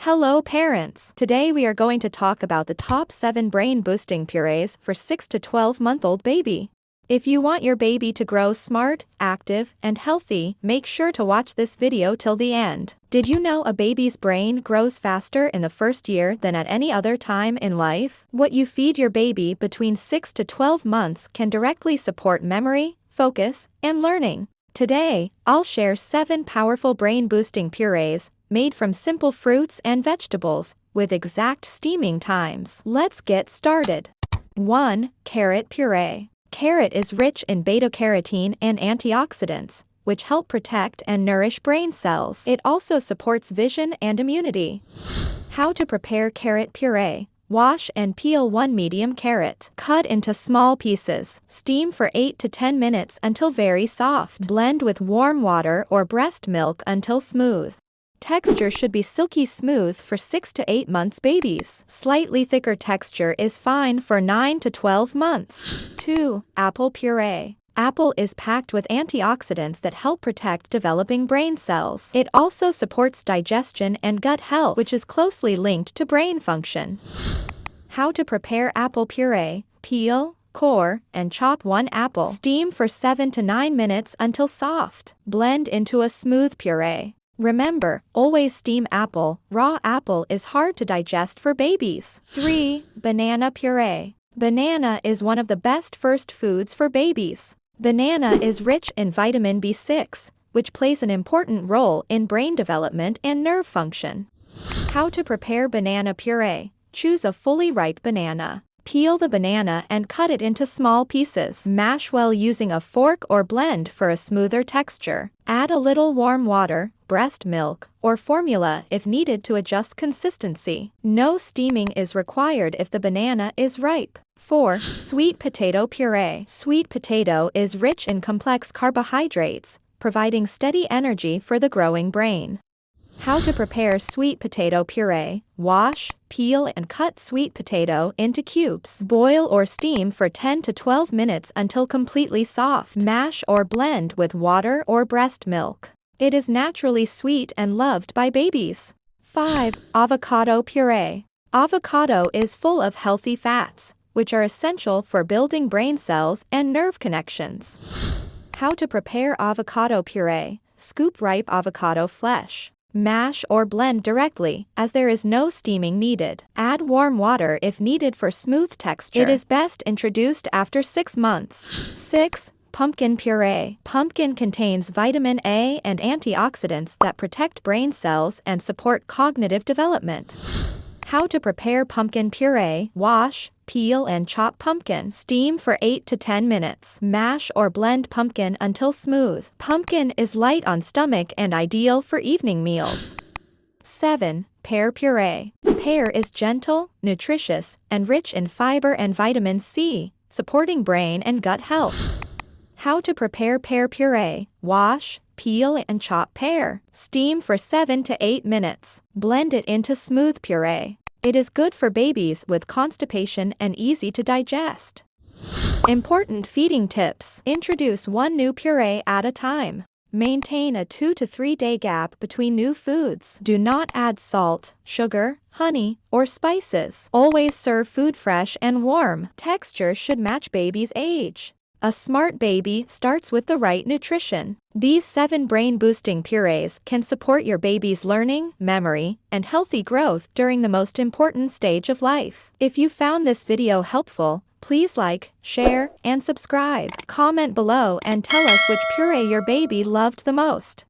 Hello parents! Today we are going to talk about the top 7 brain boosting purees for 6 to 12-month-old baby. If you want your baby to grow smart, active, and healthy, make sure to watch this video till the end. Did you know a baby's brain grows faster in the first year than at any other time in life? What you feed your baby between 6 to 12 months can directly support memory, focus, and learning. Today, I'll share 7 powerful brain-boosting purees made from simple fruits and vegetables with exact steaming times. Let's get started. 1. Carrot puree. Carrot is rich in beta-carotene and antioxidants, which help protect and nourish brain cells. It also supports vision and immunity. How to prepare carrot puree. Wash and peel 1 medium carrot. Cut into small pieces. Steam for 8 to 10 minutes until very soft. Blend with warm water or breast milk until smooth. Texture should be silky smooth for 6 to 8 months babies. Slightly thicker texture is fine for 9 to 12 months. 2. Apple puree. Apple is packed with antioxidants that help protect developing brain cells. It also supports digestion and gut health, which is closely linked to brain function. How to prepare apple puree. Peel, core, and chop 1 apple. Steam for 7 to 9 minutes until soft. Blend into a smooth puree. Remember, always steam apple. Raw apple is hard to digest for babies. 3. Banana puree. Banana is one of the best first foods for babies. Banana is rich in vitamin B6, which plays an important role in brain development and nerve function. How to prepare banana puree. Choose a fully ripe banana. Peel the banana and cut it into small pieces. Mash well using a fork or blend for a smoother texture. Add a little warm water, breast milk, or formula if needed to adjust consistency. No steaming is required if the banana is ripe. 4. Sweet potato puree. Sweet potato is rich in complex carbohydrates, providing steady energy for the growing brain. How to prepare sweet potato puree. Wash, peel, and cut sweet potato into cubes. Boil or steam for 10 to 12 minutes until completely soft. Mash or blend with water or breast milk. It is naturally sweet and loved by babies. 5. Avocado puree. Avocado is full of healthy fats, which are essential for building brain cells and nerve connections. How to prepare avocado puree. Scoop ripe avocado flesh. Mash or blend directly, as there is no steaming needed. Add warm water if needed for smooth texture. It is best introduced after 6 months. 6. Pumpkin puree. Pumpkin contains vitamin A and antioxidants that protect brain cells and support cognitive development. How to prepare pumpkin puree. Wash, peel, and chop pumpkin. Steam for 8 to 10 minutes. Mash or blend pumpkin until smooth. Pumpkin is light on stomach and ideal for evening meals. 7. Pear puree. Pear is gentle, nutritious, and rich in fiber and vitamin C, supporting brain and gut health. How to prepare pear puree. Wash, peel, and chop pear. Steam for 7 to 8 minutes. Blend it into smooth puree. It is good for babies with constipation and easy to digest. Important feeding tips. Introduce 1 new puree at a time. Maintain a 2 to 3 day gap between new foods. Do not add salt, sugar, honey, or spices. Always serve food fresh and warm. Texture should match baby's age. A smart baby starts with the right nutrition. These 7 brain-boosting purees can support your baby's learning, memory, and healthy growth during the most important stage of life. If you found this video helpful, please like, share, and subscribe. Comment below and tell us which puree your baby loved the most.